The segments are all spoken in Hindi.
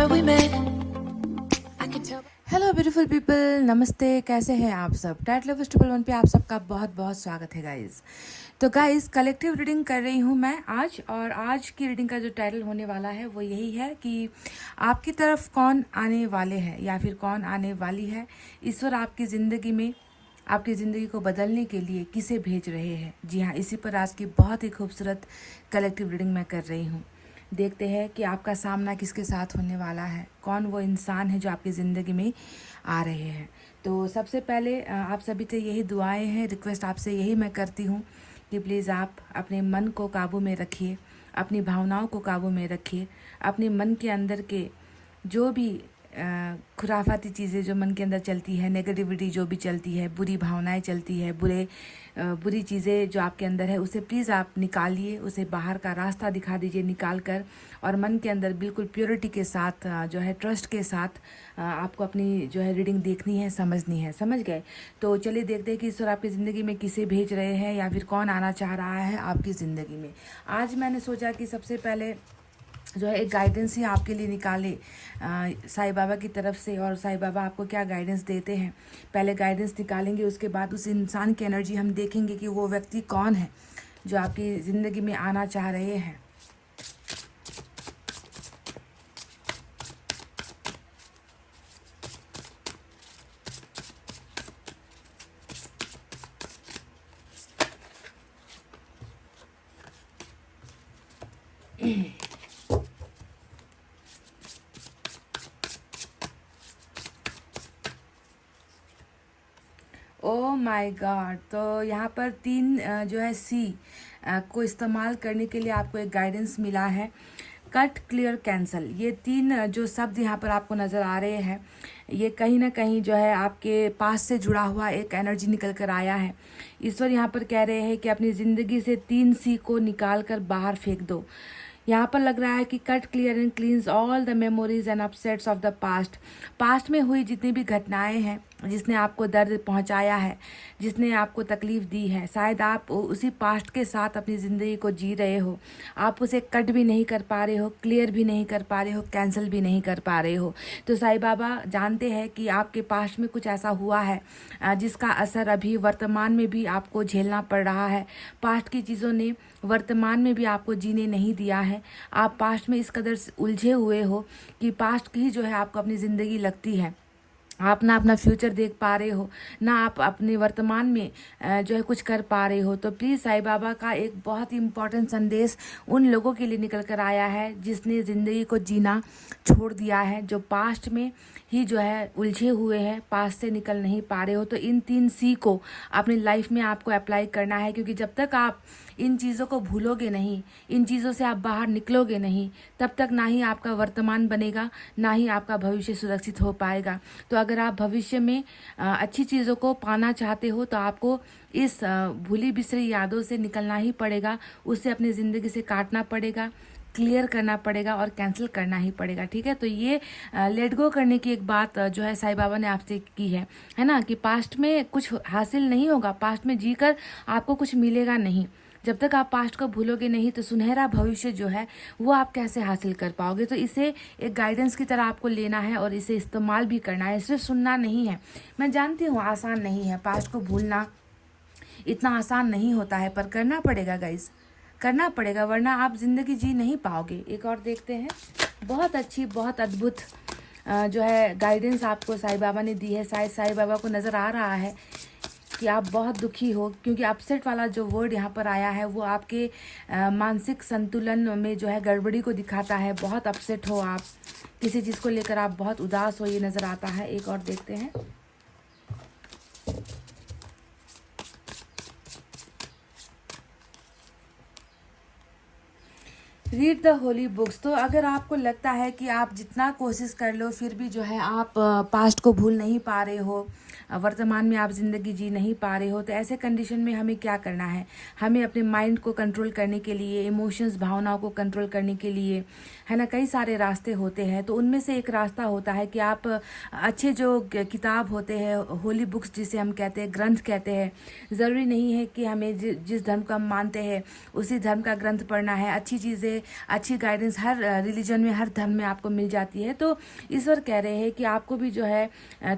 remember we met. I can tell. Hello beautiful people, नमस्ते। कैसे हैं आप सब? टाइट लवर्स 111 पे आप सबका बहुत बहुत स्वागत है गाइस। तो गाइस, कलेक्टिव रीडिंग कर रही हूँ मैं आज, और आज की रीडिंग का जो टाइटल होने वाला है वो यही है कि आपकी तरफ कौन आने वाले हैं या फिर कौन आने वाली है। ईश्वर आपकी ज़िंदगी में आपकी ज़िंदगी को बदलने के लिए किसे भेज रहे हैं। जी हाँ, इसी पर आज की बहुत ही खूबसूरत कलेक्टिव रीडिंग मैं कर रही हूँ। देखते हैं कि आपका सामना किसके साथ होने वाला है, कौन वो इंसान है जो आपकी ज़िंदगी में आ रहे हैं। तो सबसे पहले आप सभी से यही दुआएं हैं, रिक्वेस्ट आपसे यही मैं करती हूँ कि प्लीज़ आप अपने मन को काबू में रखिए, अपनी भावनाओं को काबू में रखिए। अपने मन के अंदर के जो भी खुराफाती चीज़ें जो मन के अंदर चलती है, नेगेटिविटी जो भी चलती है, बुरी भावनाएं चलती है, बुरी चीज़ें जो आपके अंदर है, उसे प्लीज़ आप निकालिए, उसे बाहर का रास्ता दिखा दीजिए निकाल कर। और मन के अंदर बिल्कुल प्योरिटी के साथ जो है, ट्रस्ट के साथ आपको अपनी जो है रीडिंग देखनी है, समझनी है। समझ गए? तो चलिए देखते हैं कि ईश्वर आपकी ज़िंदगी में किसे भेज रहे हैं या फिर कौन आना चाह रहा है आपकी ज़िंदगी में। आज मैंने सोचा कि सबसे पहले जो है एक गाइडेंस ही आपके लिए निकाले साईं बाबा की तरफ से, और साईं बाबा आपको क्या गाइडेंस देते हैं। पहले गाइडेंस निकालेंगे, उसके बाद उस इंसान की एनर्जी हम देखेंगे कि वो व्यक्ति कौन है जो आपकी ज़िंदगी में आना चाह रहे हैं। Oh my God. तो यहाँ पर तीन जो है सी को इस्तेमाल करने के लिए आपको एक गाइडेंस मिला है। कट, क्लियर, कैंसल, ये तीन जो शब्द यहाँ पर आपको नज़र आ रहे हैं, ये कहीं ना कहीं जो है आपके पास से जुड़ा हुआ एक एनर्जी निकल कर आया है। ईश्वर यहाँ पर कह रहे हैं कि अपनी ज़िंदगी से तीन सी को निकाल कर बाहर फेंक दो। यहाँ पर लग रहा है कि cut, clear and क्लींस all the memories and upsets of the past में हुई जितनी भी घटनाएं हैं, जिसने आपको दर्द पहुंचाया है, जिसने आपको तकलीफ दी है, शायद आप उसी पास्ट के साथ अपनी ज़िंदगी को जी रहे हो। आप उसे कट भी नहीं कर पा रहे हो, क्लियर भी नहीं कर पा रहे हो, कैंसिल भी नहीं कर पा रहे हो। तो साईं बाबा जानते हैं कि आपके पास्ट में कुछ ऐसा हुआ है जिसका असर अभी वर्तमान में भी आपको झेलना पड़ रहा है। पास्ट की चीज़ों ने वर्तमान में भी आपको जीने नहीं दिया है। आप पास्ट में इस कदर उलझे हुए हो कि पास्ट की जो है आपको अपनी ज़िंदगी लगती है। आप ना अपना फ्यूचर देख पा रहे हो, ना आप अपने वर्तमान में जो है कुछ कर पा रहे हो। तो प्लीज़ साईं बाबा का एक बहुत ही इम्पॉर्टेंट संदेश उन लोगों के लिए निकल कर आया है जिसने ज़िंदगी को जीना छोड़ दिया है, जो पास्ट में ही जो है उलझे हुए हैं, पास्ट से निकल नहीं पा रहे हो। तो इन तीन सी को अपनी लाइफ में आपको अप्लाई करना है, क्योंकि जब तक आप इन चीज़ों को भूलोगे नहीं, इन चीज़ों से आप बाहर निकलोगे नहीं, तब तक ना ही आपका वर्तमान बनेगा, ना ही आपका भविष्य सुरक्षित हो पाएगा। तो अगर आप भविष्य में अच्छी चीज़ों को पाना चाहते हो तो आपको इस भूली बिसरी यादों से निकलना ही पड़ेगा, उससे अपनी ज़िंदगी से काटना पड़ेगा, क्लियर करना पड़ेगा और कैंसिल करना ही पड़ेगा। ठीक है? तो ये लेट गो करने की एक बात जो है साईं बाबा ने आपसे की है ना, कि पास्ट में कुछ हासिल नहीं होगा, पास्ट में जीकर आपको कुछ मिलेगा नहीं। जब तक आप पास्ट को भूलोगे नहीं तो सुनहरा भविष्य जो है वो आप कैसे हासिल कर पाओगे। तो इसे एक गाइडेंस की तरह आपको लेना है और इसे इस्तेमाल भी करना है, सिर्फ सुनना नहीं है। मैं जानती हूँ आसान नहीं है, पास्ट को भूलना इतना आसान नहीं होता है, पर करना पड़ेगा गाइज, करना पड़ेगा, वरना आप ज़िंदगी जी नहीं पाओगे। एक और देखते हैं। बहुत अच्छी, बहुत अद्भुत जो है गाइडेंस आपको साईं बाबा ने दी है। शायद साईं बाबा को नज़र आ रहा है कि आप बहुत दुखी हो, क्योंकि अपसेट वाला जो वर्ड यहाँ पर आया है वो आपके मानसिक संतुलन में जो है गड़बड़ी को दिखाता है। बहुत अपसेट हो आप, किसी चीज़ को लेकर आप बहुत उदास हो, ये नज़र आता है। एक और देखते हैं। Read the holy books. तो अगर आपको लगता है कि आप जितना कोशिश कर लो फिर भी जो है आप पास्ट को भूल नहीं पा रहे हो, वर्तमान में आप ज़िंदगी जी नहीं पा रहे हो, तो ऐसे कंडीशन में हमें क्या करना है? हमें अपने माइंड को कंट्रोल करने के लिए, इमोशंस भावनाओं को कंट्रोल करने के लिए, है ना, कई सारे रास्ते होते हैं। तो उनमें से एक रास्ता होता है कि आप अच्छे जो किताब होते हैं, होली बुक्स जिसे हम कहते हैं, ग्रंथ कहते हैं, ज़रूरी नहीं है कि हमें जिस धर्म को हम मानते हैं उसी धर्म का ग्रंथ पढ़ना है। अच्छी चीज़ें, अच्छी गाइडेंस हर रिलीजन में, हर धर्म में आपको मिल जाती है। तो ईश्वर कह रहे हैं कि आपको भी जो है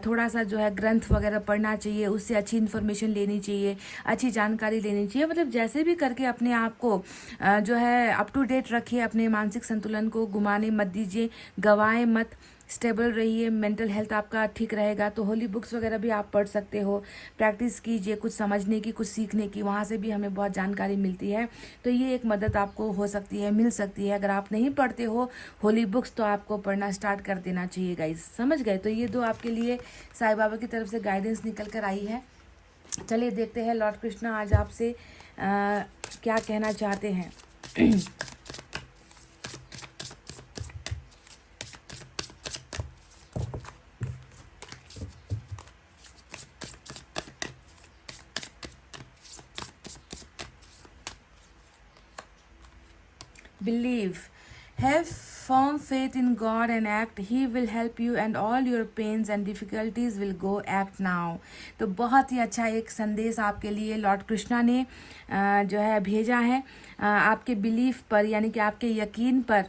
थोड़ा सा जो है ग्रंथ वगैरह पढ़ना चाहिए, उससे अच्छी इन्फॉर्मेशन लेनी चाहिए, अच्छी जानकारी लेनी चाहिए। मतलब जैसे भी करके अपने आप को जो है अप टू डेट रखिए, अपने मानसिक संतुलन को गुमाने मत दीजिए, गवाएं मत, स्टेबल रहिए, मेंटल हेल्थ आपका ठीक रहेगा। तो होली बुक्स वगैरह भी आप पढ़ सकते हो, प्रैक्टिस कीजिए, कुछ समझने की, कुछ सीखने की, वहाँ से भी हमें बहुत जानकारी मिलती है। तो ये एक मदद आपको हो सकती है, मिल सकती है। अगर आप नहीं पढ़ते हो होली बुक्स तो आपको पढ़ना स्टार्ट कर देना चाहिए गाइस, समझ गए? तो ये दो आपके लिए साईं बाबा की तरफ से गाइडेंस निकल कर आई है। चलिए देखते हैं लॉर्ड कृष्णा आज आपसे क्या कहना चाहते हैं। Believe. Have firm faith in God and act. He will help you and all your pains and difficulties will go. Act now. तो बहुत ही अच्छा एक संदेश आपके लिए लॉर्ड कृष्णा ने जो है भेजा है। आपके बिलीफ पर, यानी कि आपके यकीन पर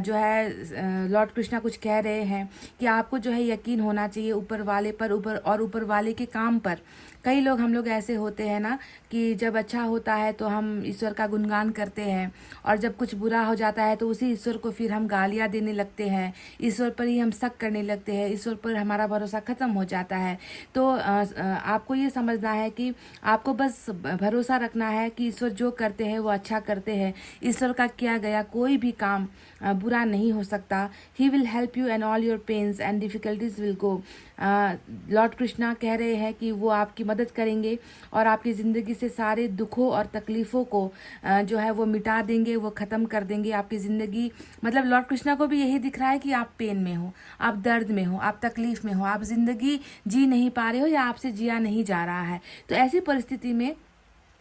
जो है लॉर्ड कृष्णा कुछ कह रहे हैं कि आपको जो है यकीन होना चाहिए ऊपर वाले पर, ऊपर वाले के काम पर। कई लोग, हम लोग ऐसे होते हैं ना कि जब अच्छा होता है तो हम ईश्वर का गुणगान करते हैं, और जब कुछ बुरा हो जाता है तो उसी ईश्वर को फिर हम गालियाँ देने लगते हैं, ईश्वर पर ही हम शक करने लगते हैं, ईश्वर पर हमारा भरोसा ख़त्म हो जाता है। तो आपको ये समझना है कि आपको बस भरोसा रखना है कि ईश्वर जो करते हैं वो अच्छा करते हैं। ईश्वर का किया गया कोई भी काम बुरा नहीं हो सकता। He will help you and all your pains and difficulties will go. Lord Krishna कह रहे हैं कि वो आपकी मदद करेंगे और आपकी ज़िंदगी से सारे दुखों और तकलीफ़ों को जो है वो मिटा देंगे, वो ख़त्म कर देंगे। आपकी ज़िंदगी, मतलब लॉर्ड कृष्णा को भी यही दिख रहा है कि आप पेन में हो, आप दर्द में हो, आप तकलीफ़ में हो, आप ज़िंदगी जी नहीं पा रहे हो या आपसे जिया नहीं जा रहा है। तो ऐसी परिस्थिति में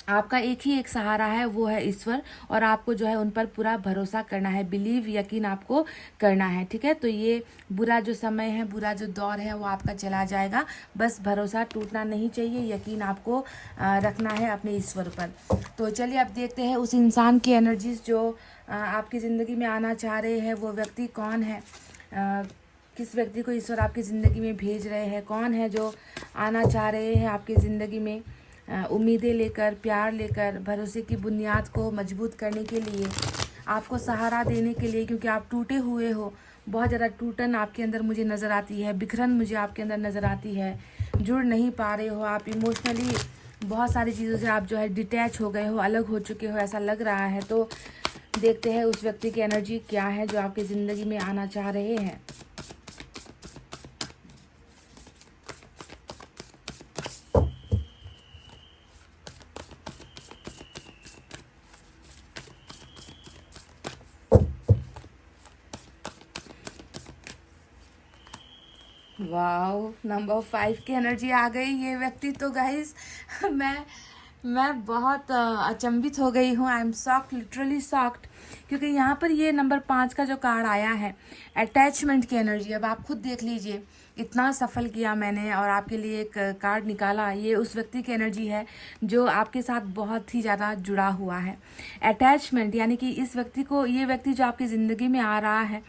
आपका एक ही एक सहारा है, वो है ईश्वर, और आपको जो है उन पर पूरा भरोसा करना है, बिलीव, यकीन आपको करना है, ठीक है? तो ये बुरा जो समय है, बुरा जो दौर है वो आपका चला जाएगा। बस भरोसा टूटना नहीं चाहिए, यकीन आपको रखना है अपने ईश्वर पर। तो चलिए अब देखते हैं उस इंसान की एनर्जीज जो आपकी ज़िंदगी में आना चाह रहे हैं, वो व्यक्ति कौन है, किस व्यक्ति को ईश्वर आपकी ज़िंदगी में भेज रहे हैं, कौन है जो आना चाह रहे हैं आपकी ज़िंदगी में उम्मीदें लेकर, प्यार लेकर, भरोसे की बुनियाद को मजबूत करने के लिए, आपको सहारा देने के लिए, क्योंकि आप टूटे हुए हो। बहुत ज़्यादा टूटन आपके अंदर मुझे नज़र आती है, बिखरन मुझे आपके अंदर नज़र आती है, जुड़ नहीं पा रहे हो आप इमोशनली, बहुत सारी चीज़ों से आप जो है डिटैच हो गए हो, अलग हो चुके हो, ऐसा लग रहा है। तो देखते हैं उस व्यक्ति की एनर्जी क्या है जो आपकी ज़िंदगी में आना चाह रहे हैं। वाओ, नंबर 5 की एनर्जी आ गई। ये व्यक्ति तो गाइस मैं बहुत अचंभित हो गई हूँ। I am shocked, literally shocked, क्योंकि यहाँ पर ये नंबर 5 का जो कार्ड आया है, अटैचमेंट की एनर्जी। अब आप खुद देख लीजिए, इतना सफल किया मैंने और आपके लिए एक कार्ड निकाला। ये उस व्यक्ति की एनर्जी है जो आपके साथ बहुत ही ज़्यादा जुड़ा हुआ है। अटैचमेंट, यानी कि इस व्यक्ति को, ये व्यक्ति जो आपकी ज़िंदगी में आ रहा है,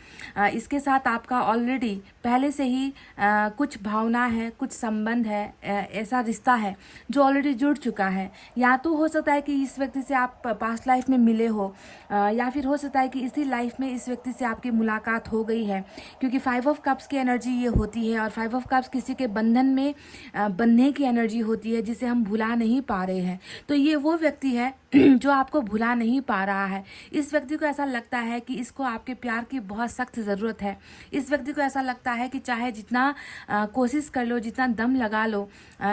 इसके साथ आपका ऑलरेडी पहले से ही कुछ भावना है, कुछ संबंध है, ऐसा रिश्ता है जो ऑलरेडी जुड़ चुका है। या तो हो सकता है कि इस व्यक्ति से आप पास्ट लाइफ में मिले हो, या फिर हो सकता है कि इसी लाइफ में इस व्यक्ति से आपकी मुलाकात हो गई है, क्योंकि 5 ऑफ कप्स की एनर्जी ये होती है। और 5 ऑफ कप्स किसी के बंधन में बंधने की एनर्जी होती है, जिसे हम भुला नहीं पा रहे हैं। तो ये वो व्यक्ति है जो आपको भुला नहीं पा रहा है। इस व्यक्ति को ऐसा लगता है कि इसको आपके प्यार की बहुत सख्त ज़रूरत है। इस व्यक्ति को ऐसा लगता है कि चाहे जितना कोशिश कर लो, जितना दम लगा लो,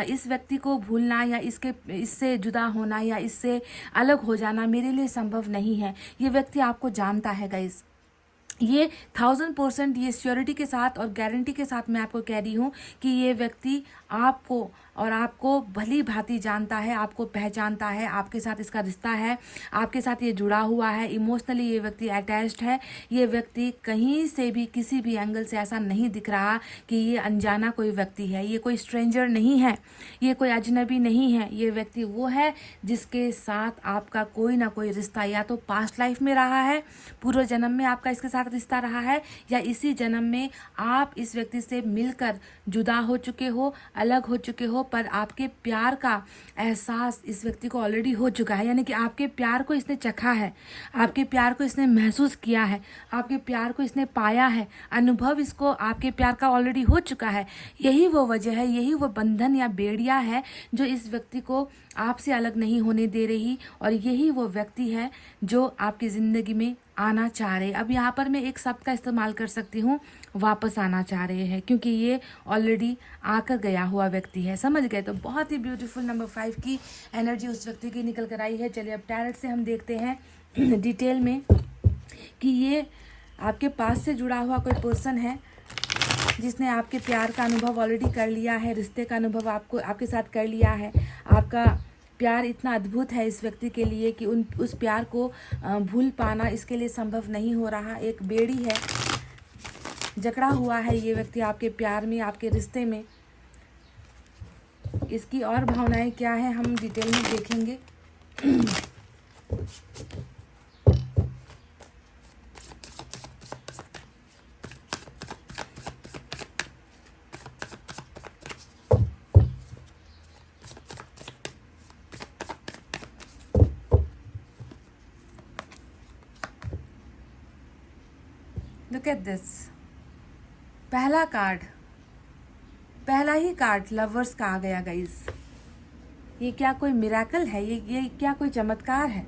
इस व्यक्ति को भूलना या इससे जुदा होना या इससे अलग हो जाना मेरे लिए संभव नहीं है। ये व्यक्ति आपको जानता है गाइस, ये 1000% ये श्योरिटी के साथ और गारंटी के साथ मैं आपको कह रही हूँ कि ये व्यक्ति आपको और आपको भली भांति जानता है, आपको पहचानता है, आपके साथ इसका रिश्ता है, आपके साथ ये जुड़ा हुआ है, इमोशनली ये व्यक्ति अटैच्ड है। ये व्यक्ति कहीं से भी किसी भी एंगल से ऐसा नहीं दिख रहा कि ये अनजाना कोई व्यक्ति है, ये कोई स्ट्रेंजर नहीं है, ये कोई अजनबी नहीं है। ये व्यक्ति वो है जिसके साथ आपका कोई ना कोई रिश्ता या तो पास्ट लाइफ में रहा है, पूर्व जन्म में आपका इसके साथ रिश्ता रहा है, या इसी जन्म में आप इस व्यक्ति से मिलकर जुदा हो चुके हो, अलग हो चुके हो, पर आपके प्यार का एहसास इस व्यक्ति को ऑलरेडी हो चुका है। यानी कि आपके प्यार को इसने चखा है, आपके प्यार को इसने महसूस किया है, आपके प्यार को इसने पाया है, अनुभव इसको आपके प्यार का ऑलरेडी हो चुका है। यही वो वजह है, यही वो बंधन या बेड़िया है जो इस व्यक्ति को आपसे अलग नहीं होने दे रही, और यही वो व्यक्ति है जो आपकी ज़िंदगी में आना चाह रहे। अब यहाँ पर मैं एक शब्द का इस्तेमाल कर सकती हूँ, वापस आना चाह रहे हैं, क्योंकि ये ऑलरेडी आकर गया हुआ व्यक्ति है। समझ गए? तो बहुत ही ब्यूटीफुल नंबर 5 की एनर्जी उस व्यक्ति की निकल कर आई है। चलिए अब टैरोट से हम देखते हैं डिटेल में कि ये आपके पास से जुड़ा हुआ कोई पर्सन है जिसने आपके प्यार का अनुभव ऑलरेडी कर लिया है, रिश्ते का अनुभव आपके साथ कर लिया है। आपका प्यार इतना अद्भुत है इस व्यक्ति के लिए कि उस प्यार को भूल पाना इसके लिए संभव नहीं हो रहा। एक बेड़ी है, जकड़ा हुआ है ये व्यक्ति आपके प्यार में, आपके रिश्ते में। इसकी और भावनाएं क्या है हम डिटेल में देखेंगे। लुक एट दिस, पहला कार्ड, पहला ही कार्ड लवर्स का आ गया गाइस। ये क्या कोई मिरेकल है? ये क्या कोई चमत्कार है?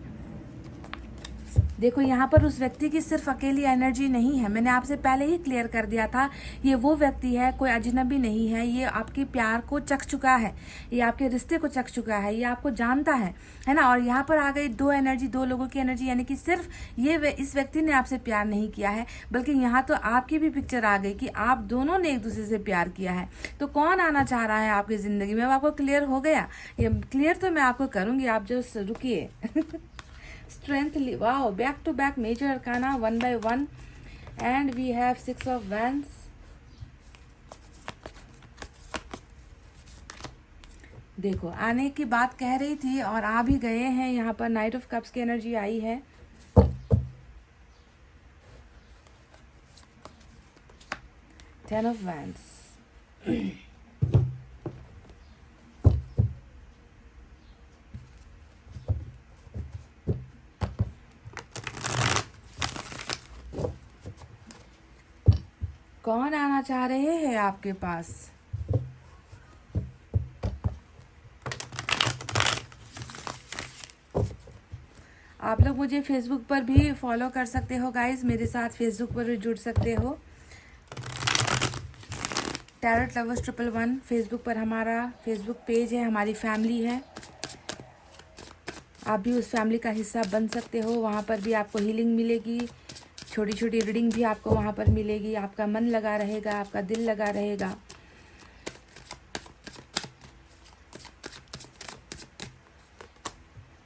देखो यहाँ पर उस व्यक्ति की सिर्फ अकेली एनर्जी नहीं है, मैंने आपसे पहले ही क्लियर कर दिया था। ये वो व्यक्ति है, कोई अजनबी नहीं है। ये आपके प्यार को चख चुका है, ये आपके रिश्ते को चख चुका है, ये आपको जानता है ना। और यहाँ पर आ गई दो एनर्जी, दो लोगों की एनर्जी, यानी कि सिर्फ इस व्यक्ति ने आपसे प्यार नहीं किया है, बल्कि यहाँ तो आपकी भी पिक्चर आ गई कि आप दोनों ने एक दूसरे से प्यार किया है। तो कौन आना चाह रहा है आपकी ज़िंदगी में? अब आपको क्लियर हो गया। ये क्लियर तो मैं आपको करूँगी, आप जो रुकिए। Strength, wow, back to back major arcana 1 by 1, and we have 6 of wands. देखो आने की बात कह रही थी और आ भी गए हैं। यहाँ पर नाइट ऑफ कप्स की एनर्जी आई है। 10 of wands. कौन आना चाह रहे हैं आपके पास? आप लोग मुझे फेसबुक पर भी फॉलो कर सकते हो गाइज, मेरे साथ फेसबुक पर भी जुड़ सकते हो। टैरोट लवर्स 111 फेसबुक पर हमारा फेसबुक पेज है, हमारी फैमिली है। आप भी उस फैमिली का हिस्सा बन सकते हो। वहाँ पर भी आपको हीलिंग मिलेगी, छोटी छोटी रीडिंग भी आपको वहाँ पर मिलेगी। आपका मन लगा रहेगा, आपका दिल लगा रहेगा।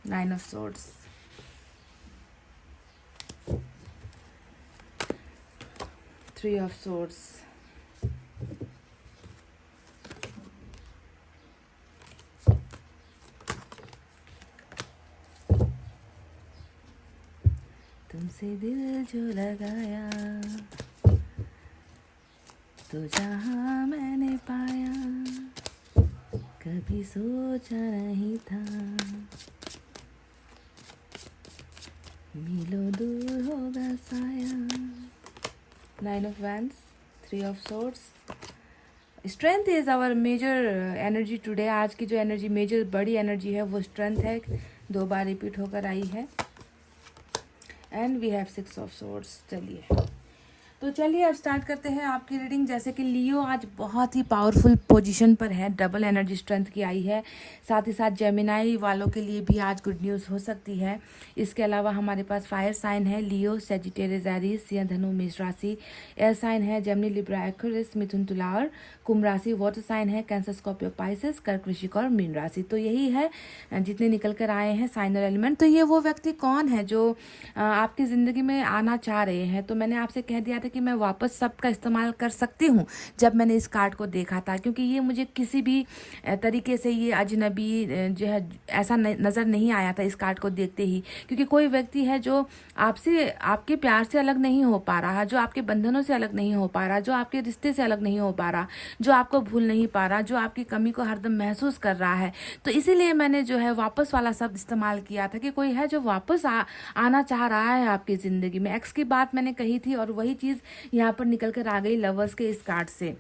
Nine of swords, three of swords, तुमसे दिल जो लगाया तो जहाँ मैंने पाया कभी सोचा नहीं था, मिलो दूर होगा साया। Nine of wands, three of swords. Strength is our major energy today. आज की जो एनर्जी मेजर बड़ी एनर्जी है वो स्ट्रेंथ है, 2 बार रिपीट होकर आई है। And we have 6 of swords. चलिए, तो चलिए अब स्टार्ट करते हैं आपकी रीडिंग। जैसे कि लियो आज बहुत ही पावरफुल पोजीशन पर है, डबल एनर्जी स्ट्रेंथ की आई है। साथ ही साथ जेमिनाई वालों के लिए भी आज गुड न्यूज़ हो सकती है। इसके अलावा हमारे पास फायर साइन है लियो, सेजिटेरियस, एरीज, सिंह, धनु, मेष राशि। एयर साइन है जेमिनी, लिब्रा, एक्वेरियस, मिथुन, तुला और कुंभ राशि। वाटर साइन है कैंसर, स्कॉर्पियो, पाइसेस, कर्क, वृश्चिक और मीन राशि। तो यही है जितने निकल कर आए हैं साइन और एलिमेंट। तो ये वो व्यक्ति कौन है जो आपकी ज़िंदगी में आना चाह रहे हैं। तो मैंने आपसे कह दिया था कि मैं वापस शब्द का इस्तेमाल कर सकती हूँ जब मैंने इस कार्ड को देखा था, क्योंकि ये मुझे किसी भी तरीके से ये अजनबी जो है ऐसा नज़र नहीं आया था इस कार्ड को देखते ही। क्योंकि कोई व्यक्ति है जो आपसे, आपके प्यार से अलग नहीं हो पा रहा, जो आपके बंधनों से अलग नहीं हो पा रहा, जो आपके रिश्ते से अलग नहीं हो पा रहा, जो आपको भूल नहीं पा रहा, जो आपकी कमी को हरदम महसूस कर रहा है। तो इसीलिए मैंने जो है वापस वाला शब्द इस्तेमाल किया था कि कोई है जो वापस आना चाह रहा है आपकी ज़िंदगी में। एक्स की बात मैंने कही थी और वही चीज़ यहाँ पर निकल कर आ गई लवर्स के इस कार्ड से।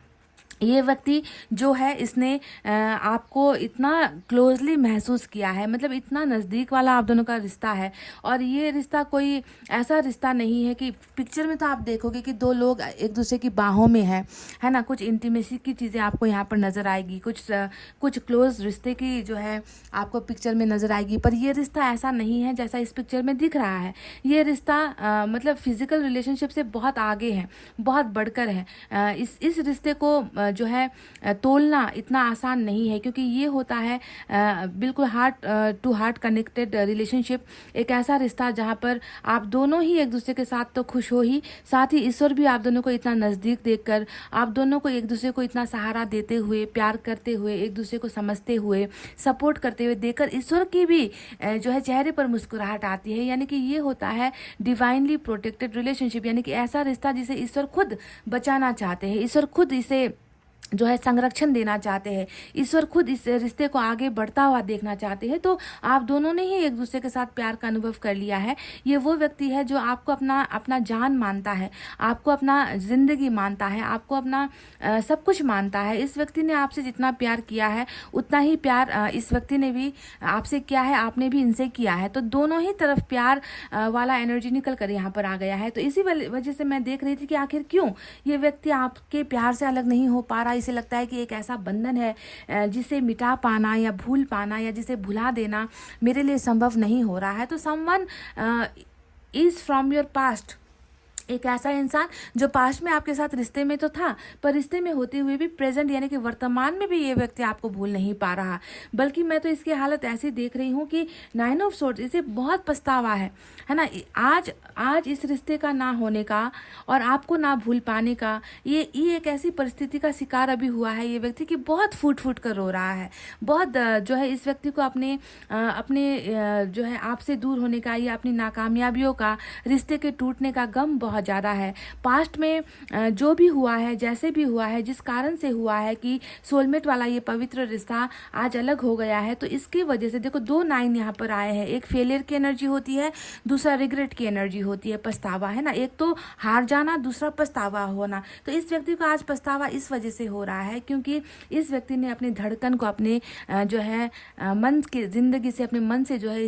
ये व्यक्ति जो है इसने आपको इतना क्लोजली महसूस किया है, मतलब इतना नज़दीक वाला आप दोनों का रिश्ता है। और ये रिश्ता कोई ऐसा रिश्ता नहीं है कि पिक्चर में तो आप देखोगे कि दो लोग एक दूसरे की बाहों में है ना, कुछ इंटीमेसी की चीज़ें आपको यहाँ पर नज़र आएगी, कुछ क्लोज रिश्ते की जो है आपको पिक्चर में नज़र आएगी। पर ये रिश्ता ऐसा नहीं है जैसा इस पिक्चर में दिख रहा है। ये रिश्ता मतलब फिजिकल रिलेशनशिप से बहुत आगे है, बहुत बढ़कर है। इस रिश्ते को जो है तोलना इतना आसान नहीं है, क्योंकि ये होता है बिल्कुल heart to heart connected relationship. एक ऐसा रिश्ता जहाँ पर आप दोनों ही एक दूसरे के साथ तो खुश हो ही, साथ ही ईश्वर भी आप दोनों को इतना नज़दीक देखकर, आप दोनों को एक दूसरे को इतना सहारा देते हुए, प्यार करते हुए, एक दूसरे को समझते हुए, सपोर्ट करते हुए देखकर ईश्वर की भी जो है चेहरे पर मुस्कुराहट आती है। यानी कि ये होता है डिवाइनली प्रोटेक्टेड रिलेशनशिप, यानी कि ऐसा रिश्ता जिसे ईश्वर खुद बचाना चाहते हैं, ईश्वर खुद इसे जो है संरक्षण देना चाहते हैं, ईश्वर खुद इस रिश्ते को आगे बढ़ता हुआ देखना चाहते हैं। तो आप दोनों ने ही एक दूसरे के साथ प्यार का अनुभव कर लिया है। ये वो व्यक्ति है जो आपको अपना जान मानता है, आपको अपना ज़िंदगी मानता है, आपको अपना सब कुछ मानता है। इस व्यक्ति ने आपसे जितना प्यार किया है उतना ही प्यार इस व्यक्ति ने भी आपसे किया है, आपने भी इनसे किया है। तो दोनों ही तरफ प्यार वाला एनर्जी निकल कर यहाँ पर आ गया है। तो इसी वजह से मैं देख रही थी कि आखिर क्यों ये व्यक्ति आपके प्यार से अलग नहीं हो पा रहा। इसे लगता है कि एक ऐसा बंधन है जिसे मिटा पाना या भूल पाना या जिसे भुला देना मेरे लिए संभव नहीं हो रहा है। तो someone is from your past, एक ऐसा इंसान जो पास्ट में आपके साथ रिश्ते में तो था, पर रिश्ते में होते हुए भी प्रेजेंट यानी कि वर्तमान में भी ये व्यक्ति आपको भूल नहीं पा रहा। बल्कि मैं तो इसकी हालत ऐसी देख रही हूँ कि 9 ऑफ सोर्ड्स, इसे बहुत पछतावा है ना। आज इस रिश्ते का ना होने का और आपको ना भूल पाने का, ये एक ऐसी परिस्थिति का शिकार अभी हुआ है ये व्यक्ति कि बहुत फूट कर रो रहा है। बहुत जो है इस व्यक्ति को अपने जो है आपसे दूर होने का या अपनी नाकामयाबियों का, रिश्ते के टूटने का गम बहुत ज़्यादा है। पास्ट में जो भी हुआ है, जैसे भी हुआ है, जिस कारण से हुआ है कि सोलमेट वाला ये पवित्र रिश्ता आज अलग हो गया है, तो इसकी वजह से देखो 2 9 यहाँ पर आए हैं। एक फेलियर की एनर्जी होती है, दूसरा रिग्रेट की एनर्जी होती है, पछतावा, है ना। एक तो हार जाना, दूसरा पछतावा होना। तो इस व्यक्ति को आज पछतावा इस वजह से हो रहा है क्योंकि इस व्यक्ति ने अपनी धड़कन को अपने जो है मन की ज़िंदगी से, अपने मन से जो है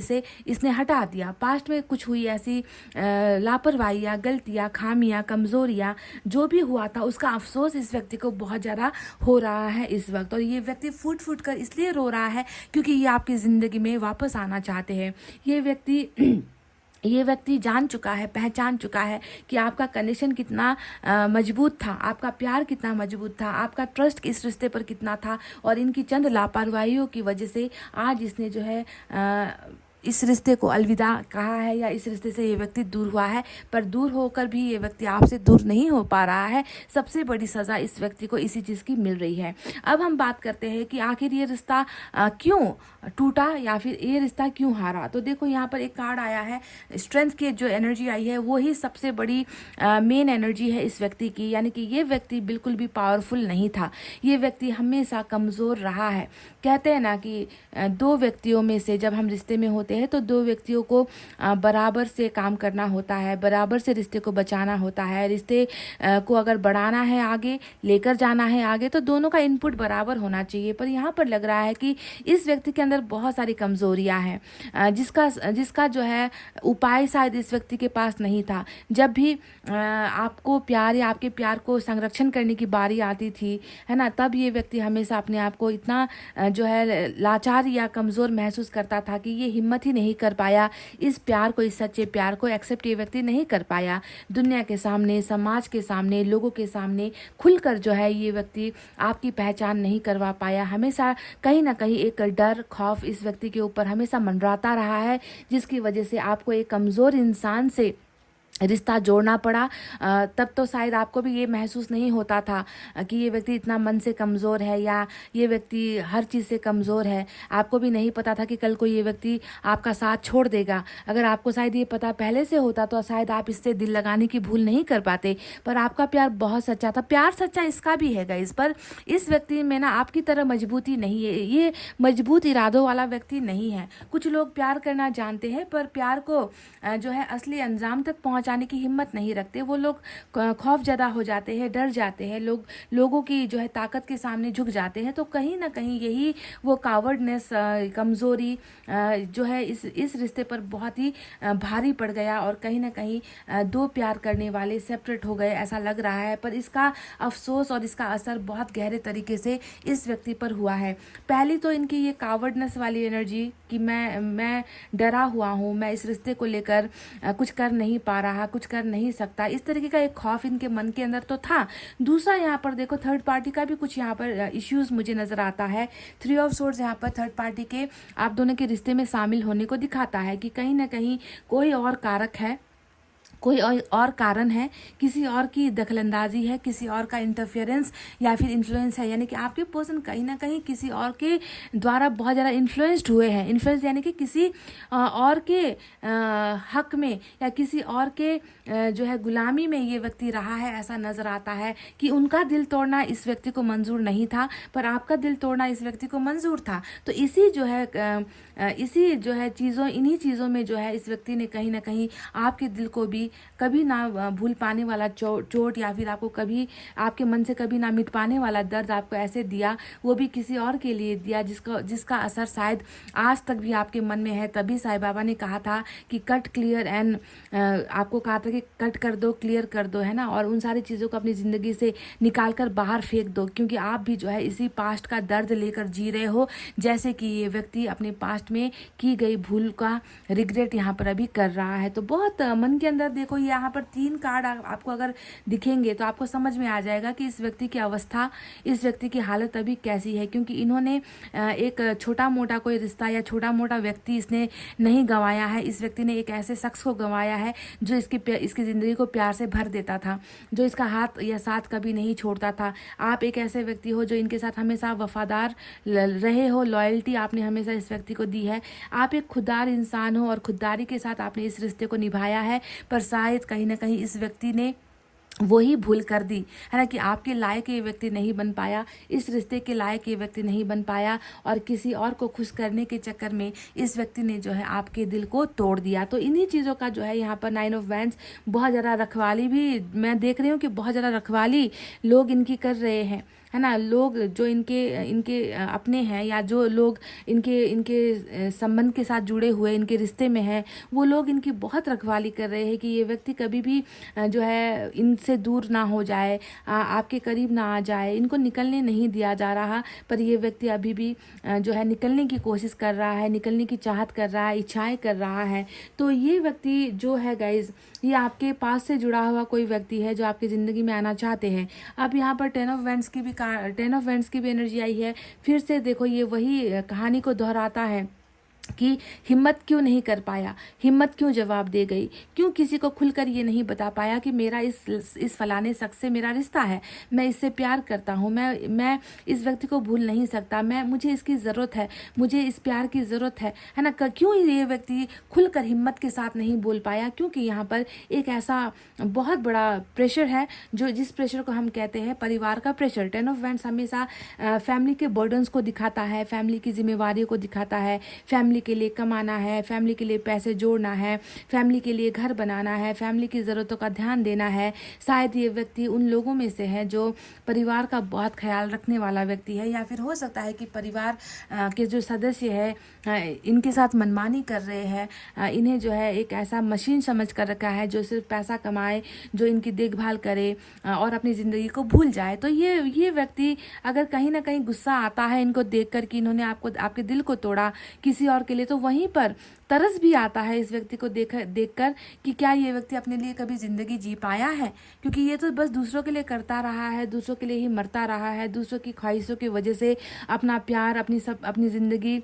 इसने हटा दिया। पास्ट में कुछ हुई ऐसी लापरवाहियाँ, गलतियाँ, खामियाँ, कमज़ोरियाँ, जो भी हुआ था उसका अफसोस इस व्यक्ति को बहुत ज़्यादा हो रहा है इस वक्त। और ये व्यक्ति फूट कर इसलिए रो रहा है क्योंकि ये आपकी ज़िंदगी में वापस आना चाहते हैं। ये व्यक्ति जान चुका है, पहचान चुका है कि आपका कनेक्शन कितना मजबूत था, आपका प्यार कितना मजबूत था, आपका ट्रस्ट इस रिश्ते पर कितना था। और इनकी चंद लापरवाहियों की वजह से आज इसने जो है इस रिश्ते को अलविदा कहा है या इस रिश्ते से ये व्यक्ति दूर हुआ है। पर दूर होकर भी ये व्यक्ति आपसे दूर नहीं हो पा रहा है। सबसे बड़ी सज़ा इस व्यक्ति को इसी चीज़ की मिल रही है। अब हम बात करते हैं कि आखिर ये रिश्ता क्यों टूटा या फिर ये रिश्ता क्यों हारा। तो देखो यहाँ पर एक कार्ड आया है, स्ट्रेंथ की जो एनर्जी आई है वो ही सबसे बड़ी मेन एनर्जी है इस व्यक्ति की। यानी कि ये व्यक्ति बिल्कुल भी पावरफुल नहीं था, ये व्यक्ति हमेशा कमज़ोर रहा है। कहते हैं ना कि 2 व्यक्तियों में से जब हम रिश्ते में होते हैं तो दो व्यक्तियों को बराबर से काम करना होता है, बराबर से रिश्ते को बचाना होता है। रिश्ते को अगर बढ़ाना है, आगे लेकर जाना है आगे, तो दोनों का इनपुट बराबर होना चाहिए। पर यहाँ पर लग रहा है कि इस व्यक्ति के अंदर बहुत सारी कमजोरियां हैं, जिसका जिसका जो है उपाय शायद इस व्यक्ति के पास नहीं था। जब भी आपको प्यार या आपके प्यार को संरक्षण करने की बारी आती थी, है ना, तब ये व्यक्ति हमेशा अपने आप को इतना जो है लाचार या कमज़ोर महसूस करता था कि ये हिम्मत ही नहीं कर पाया इस प्यार को, इस सच्चे प्यार को एक्सेप्ट ये व्यक्ति नहीं कर पाया। दुनिया के सामने, समाज के सामने, लोगों के सामने खुलकर जो है ये व्यक्ति आपकी पहचान नहीं करवा पाया। हमेशा कहीं ना कहीं एक डर, खौफ इस व्यक्ति के ऊपर हमेशा मंडराता रहा है, जिसकी वजह से आपको एक कमज़ोर इंसान से रिश्ता जोड़ना पड़ा। तब तो शायद आपको भी ये महसूस नहीं होता था कि ये व्यक्ति इतना मन से कमज़ोर है या ये व्यक्ति हर चीज़ से कमज़ोर है। आपको भी नहीं पता था कि कल को ये व्यक्ति आपका साथ छोड़ देगा। अगर आपको शायद ये पता पहले से होता तो शायद आप इससे दिल लगाने की भूल नहीं कर पाते। पर आपका प्यार बहुत सच्चा था। प्यार सच्चा इसका भी है गाइस, पर इस व्यक्ति में ना आपकी तरह मजबूती नहीं है। ये मजबूत इरादों वाला व्यक्ति नहीं है। कुछ लोग प्यार करना जानते हैं पर प्यार को जो है असली अंजाम तक पहुंचाने की हिम्मत नहीं रखते। वो लोग खौफ ज़्यादा हो जाते हैं, डर जाते हैं, लोगों की जो है ताकत के सामने झुक जाते हैं। तो कहीं ना कहीं यही वो कावर्डनेस, कमज़ोरी जो है इस रिश्ते पर बहुत ही भारी पड़ गया और कहीं ना कहीं दो प्यार करने वाले सेपरेट हो गए, ऐसा लग रहा है। पर इसका अफसोस और इसका असर बहुत गहरे तरीके से इस व्यक्ति पर हुआ है। पहली तो इनकी ये कावर्डनेस वाली एनर्जी कि मैं डरा हुआ हूँ, मैं इस रिश्ते को लेकर कुछ कर नहीं पा रहा, कुछ कर नहीं सकता, इस तरीके का एक खौफ इनके मन के अंदर तो था। दूसरा यहाँ पर देखो थर्ड पार्टी का भी कुछ यहाँ पर इश्यूज मुझे नजर आता है। 3 ऑफ सोर्ड्स यहाँ पर थर्ड पार्टी के आप दोनों के रिश्ते में शामिल होने को दिखाता है कि कहीं ना कहीं कोई और कारक है, कोई और कारण है, किसी और की दखलंदाजी है, किसी और का इंटरफेरेंस या फिर इन्फ्लुएंस है। यानी कि आपके पर्सन कहीं ना कहीं किसी और के द्वारा बहुत ज़्यादा इन्फ्लुएंस्ड हुए हैं। इन्फ्लुएंस यानी कि किसी और के हक में या किसी और के जो है गुलामी में ये व्यक्ति रहा है। ऐसा नज़र आता है कि उनका दिल तोड़ना इस व्यक्ति को मंजूर नहीं था, पर आपका दिल तोड़ना इस व्यक्ति को मंजूर था। तो इसी जो है चीज़ों, इन्हीं चीज़ों में जो है इस व्यक्ति ने कहीं ना कहीं आपके दिल को भी कभी ना भूल पाने वाला चोट या फिर आपको कभी आपके मन से कभी ना मिट पाने वाला दर्द आपको ऐसे दिया, वो भी किसी और के लिए दिया जिसका असर शायद आज तक भी आपके मन में है। तभी साईं बाबा ने कहा था कि कट क्लियर एंड आपको कहा था कि कट कर दो, क्लियर कर दो, है ना, और उन सारी चीज़ों को अपनी ज़िंदगी से निकाल कर बाहर फेंक दो, क्योंकि आप भी जो है इसी पास्ट का दर्द लेकर जी रहे हो, जैसे कि ये व्यक्ति अपने पास्ट में की गई भूल का रिग्रेट यहाँ पर अभी कर रहा है। तो बहुत मन के अंदर देखो यहाँ पर 3 कार्ड आपको अगर दिखेंगे तो आपको समझ में आ जाएगा कि इस व्यक्ति की अवस्था, इस व्यक्ति की हालत अभी कैसी है। क्योंकि इन्होंने एक छोटा मोटा कोई रिश्ता या छोटा मोटा व्यक्ति इसने नहीं गंवाया है। इस व्यक्ति ने एक ऐसे शख्स को गंवाया है जो इसकी ज़िंदगी को प्यार से भर देता था, जो इसका हाथ या साथ कभी नहीं छोड़ता था। आप एक ऐसे व्यक्ति हो जो इनके साथ हमेशा वफादार रहे हो, लॉयल्टी आपने हमेशा इस व्यक्ति को दी है। आप एक खुददार इंसान हो और खुददारी के साथ आपने इस रिश्ते को निभाया है। पर शायद कहीं ना कहीं इस व्यक्ति ने वही भूल कर दी, है ना, कि आपके लायक ये व्यक्ति नहीं बन पाया, इस रिश्ते के लायक ये व्यक्ति नहीं बन पाया और किसी और को खुश करने के चक्कर में इस व्यक्ति ने जो है आपके दिल को तोड़ दिया। तो इन्हीं चीज़ों का जो है यहाँ पर 9 ऑफ वैंड्स बहुत ज़्यादा रखवाली भी मैं देख रही हूँ कि बहुत ज़्यादा रखवाली लोग इनकी कर रहे हैं, है ना। लोग जो इनके अपने हैं या जो लोग इनके संबंध के साथ जुड़े हुए इनके रिश्ते में हैं, वो लोग इनकी बहुत रखवाली कर रहे हैं कि ये व्यक्ति कभी भी जो है इनसे दूर ना हो जाए, आपके करीब ना आ जाए, इनको निकलने नहीं दिया जा रहा। पर ये व्यक्ति अभी भी जो है निकलने की कोशिश कर रहा है, निकलने की चाहत कर रहा है, इच्छाएं कर रहा है। तो ये व्यक्ति जो है गाइज, ये आपके पास से जुड़ा हुआ कोई व्यक्ति है जो आपकी ज़िंदगी में आना चाहते हैं। अब यहाँ पर 10 ऑफ वैंड्स की भी एनर्जी आई है। फिर से देखो ये वही कहानी को दोहराता है कि हिम्मत क्यों नहीं कर पाया, हिम्मत क्यों जवाब दे गई, क्यों किसी को खुलकर ये नहीं बता पाया कि मेरा इस फलाने शख्स से मेरा रिश्ता है, मैं इससे प्यार करता हूँ, मैं इस व्यक्ति को भूल नहीं सकता, मुझे इसकी ज़रूरत है, मुझे इस प्यार की ज़रूरत है ना। क्यों ये व्यक्ति खुलकर हिम्मत के साथ नहीं बोल पाया? क्योंकि यहाँ पर एक ऐसा बहुत बड़ा प्रेशर है जिस प्रेशर को हम कहते हैं परिवार का प्रेशर। 10 ऑफ वैंड्स हमेशा फैमिली के बर्डन्स को दिखाता है, फैमिली की जिम्मेवारियों को दिखाता है, फैमिली फैमिली के लिए कमाना है, फैमिली के लिए पैसे जोड़ना है, फैमिली के लिए घर बनाना है, फैमिली की ज़रूरतों का ध्यान देना है। शायद ये व्यक्ति उन लोगों में से है जो परिवार का बहुत ख्याल रखने वाला व्यक्ति है, या फिर हो सकता है कि परिवार के जो सदस्य है इनके साथ मनमानी कर रहे हैं, इन्हें जो है एक ऐसा मशीन समझ कर रखा है जो सिर्फ पैसा कमाए, जो इनकी देखभाल करे और अपनी ज़िंदगी को भूल जाए। तो ये व्यक्ति अगर कहीं ना कहीं गुस्सा आता है इनको देख कर कि इन्होंने आपके दिल को तोड़ा किसी और के लिए, तो वहीं पर तरस भी आता है इस व्यक्ति को देखकर कि क्या ये व्यक्ति अपने लिए कभी ज़िंदगी जी पाया है, क्योंकि ये तो बस दूसरों के लिए करता रहा है, दूसरों के लिए ही मरता रहा है, दूसरों की ख्वाहिशों की वजह से अपना प्यार, अपनी ज़िंदगी,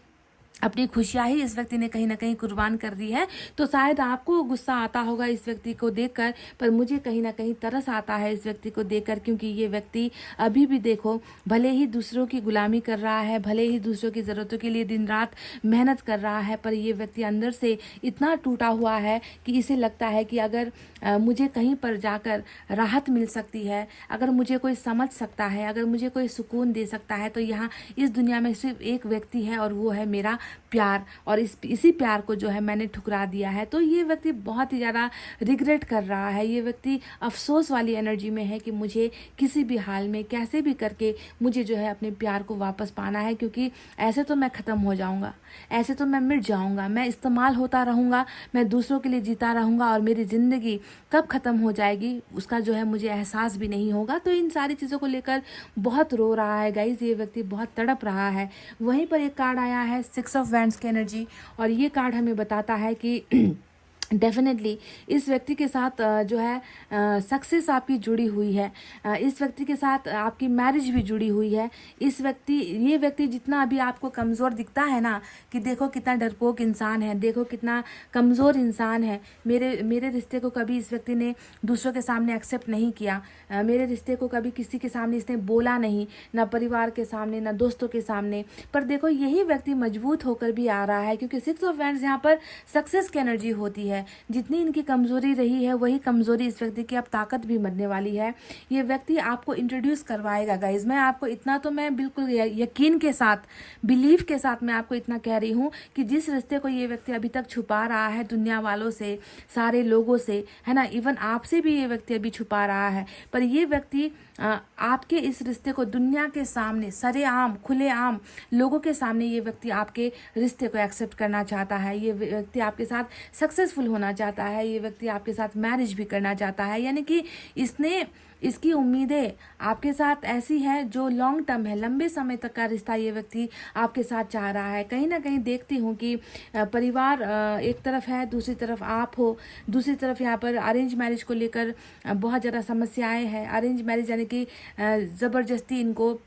अपनी खुशियाँ ही इस व्यक्ति ने कहीं ना कहीं कुर्बान कर दी है। तो शायद आपको गुस्सा आता होगा इस व्यक्ति को देखकर, पर मुझे कहीं ना कहीं तरस आता है इस व्यक्ति को देखकर, क्योंकि ये व्यक्ति अभी भी देखो भले ही दूसरों की गुलामी कर रहा है, भले ही दूसरों की ज़रूरतों के लिए दिन रात मेहनत कर रहा है, पर ये व्यक्ति अंदर से इतना टूटा हुआ है कि इसे लगता है कि अगर मुझे कहीं पर जाकर राहत मिल सकती है, अगर मुझे कोई समझ सकता है, अगर मुझे कोई सुकून दे सकता है, तो यहाँ इस दुनिया में सिर्फ एक व्यक्ति है और वो है मेरा प्यार, और इसी प्यार को जो है मैंने ठुकरा दिया है। तो ये व्यक्ति बहुत ही ज़्यादा रिग्रेट कर रहा है, ये व्यक्ति अफसोस वाली एनर्जी में है कि मुझे किसी भी हाल में कैसे भी करके मुझे जो है अपने प्यार को वापस पाना है, क्योंकि ऐसे तो मैं ख़त्म हो जाऊँगा, ऐसे तो मैं मिट जाऊँगा, मैं इस्तेमाल होता रहूँगा, मैं दूसरों के लिए जीता रहूँगा और मेरी ज़िंदगी कब ख़त्म हो जाएगी उसका जो है मुझे एहसास भी नहीं होगा। तो इन सारी चीज़ों को लेकर बहुत रो रहा है गाइज, ये व्यक्ति बहुत तड़प रहा है। वहीं पर एक कार्ड आया है 6 ऑफ वैंड्स की एनर्जी, और ये कार्ड हमें बताता है कि डेफिनेटली इस व्यक्ति के साथ जो है सक्सेस आपकी जुड़ी हुई है, इस व्यक्ति के साथ आपकी मैरिज भी जुड़ी हुई है। ये व्यक्ति जितना अभी आपको कमज़ोर दिखता है ना, कि देखो कितना डरपोक इंसान है, देखो कितना कमज़ोर इंसान है, मेरे रिश्ते को कभी इस व्यक्ति ने दूसरों के सामने एक्सेप्ट नहीं किया, मेरे रिश्ते को कभी किसी के सामने इसने बोला नहीं, ना परिवार के सामने, ना दोस्तों के सामने। पर देखो यही व्यक्ति मजबूत होकर भी आ रहा है, क्योंकि 6 ऑफ वैंड्स यहाँ पर सक्सेस की एनर्जी होती है। जितनी इनकी कमज़ोरी रही है वही कमज़ोरी इस व्यक्ति की अब ताकत भी बनने वाली है। ये व्यक्ति आपको इंट्रोड्यूस करवाएगा गाइज, मैं आपको इतना तो मैं बिल्कुल यकीन के साथ, बिलीव के साथ मैं आपको इतना कह रही हूँ कि जिस रिश्ते को ये व्यक्ति अभी तक छुपा रहा है दुनिया वालों से, सारे लोगों से, है ना, इवन आपसे भी ये व्यक्ति अभी छुपा रहा है, पर ये व्यक्ति आपके इस रिश्ते को दुनिया के सामने सरेआम खुलेआम लोगों के सामने ये व्यक्ति आपके रिश्ते को एक्सेप्ट करना चाहता है। ये व्यक्ति आपके साथ सक्सेसफुल होना चाहता है, ये व्यक्ति आपके साथ मैरिज भी करना चाहता है, यानी कि इसकी उम्मीदें आपके साथ ऐसी है जो लॉन्ग टर्म है, लंबे समय तक का रिश्ता ये व्यक्ति आपके साथ चाह रहा है। कहीं ना कहीं देखती हूँ कि परिवार एक तरफ है, दूसरी तरफ आप हो, दूसरी तरफ यहाँ पर अरेंज मैरिज को लेकर बहुत ज़्यादा समस्याएं हैं। अरेंज मैरिज यानी कि ज़बरदस्ती इनको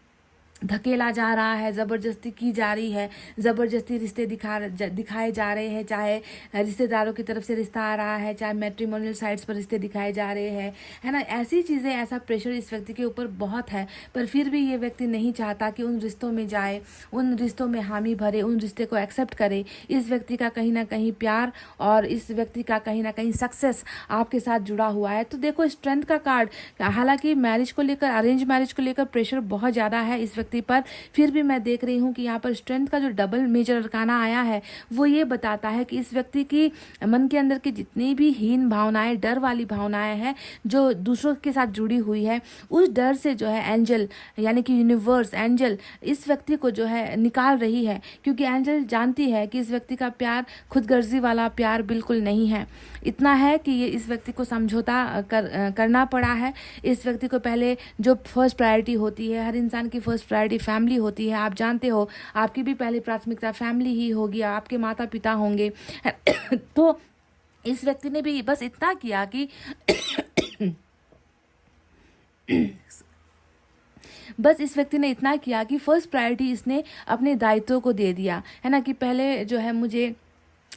धकेला जा रहा है, ज़बरदस्ती की जा रही है, ज़बरदस्ती रिश्ते दिखाए जा रहे हैं, चाहे रिश्तेदारों की तरफ से रिश्ता आ रहा है, चाहे मैट्रिमोनियल साइट्स पर रिश्ते दिखाए जा रहे हैं, है ना, ऐसी चीज़ें, ऐसा प्रेशर इस व्यक्ति के ऊपर बहुत है। पर फिर भी ये व्यक्ति नहीं चाहता कि उन रिश्तों में जाए, उन रिश्तों में हामी भरे, उन रिश्ते को एक्सेप्ट करे। इस व्यक्ति का कहीं ना कहीं प्यार और इस व्यक्ति का कहीं ना कहीं सक्सेस आपके साथ जुड़ा हुआ है। तो देखो स्ट्रेंथ का कार्ड, हालांकि मैरिज को लेकर, अरेंज मैरिज को लेकर प्रेशर बहुत ज़्यादा है इस व्यक्ति पर, फिर भी मैं देख रही हूँ कि यहाँ पर स्ट्रेंथ का जो डबल मेजर अरकाना आया है वो ये बताता है कि इस व्यक्ति की मन के अंदर की जितनी भी हीन भावनाएं, डर वाली भावनाएं हैं जो दूसरों के साथ जुड़ी हुई है, उस डर से जो है एंजल यानी कि यूनिवर्स, एंजल इस व्यक्ति को जो है निकाल रही है, क्योंकि एंजल जानती है कि इस व्यक्ति का प्यार खुदगर्जी वाला प्यार बिल्कुल नहीं है। इतना है कि ये इस व्यक्ति को समझौता करना पड़ा है। इस व्यक्ति को पहले जो फर्स्ट प्रायोरिटी होती है, हर इंसान की फर्स्ट प्रायोरिटी फैमिली होती है, आप जानते हो, आपकी भी पहली प्राथमिकता फैमिली ही होगी, आपके माता पिता होंगे। तो इस व्यक्ति ने भी बस इतना किया कि बस इस व्यक्ति ने इतना किया कि फर्स्ट प्रायोरिटी इसने अपने दायित्वों को दे दिया, है ना, कि पहले जो है मुझे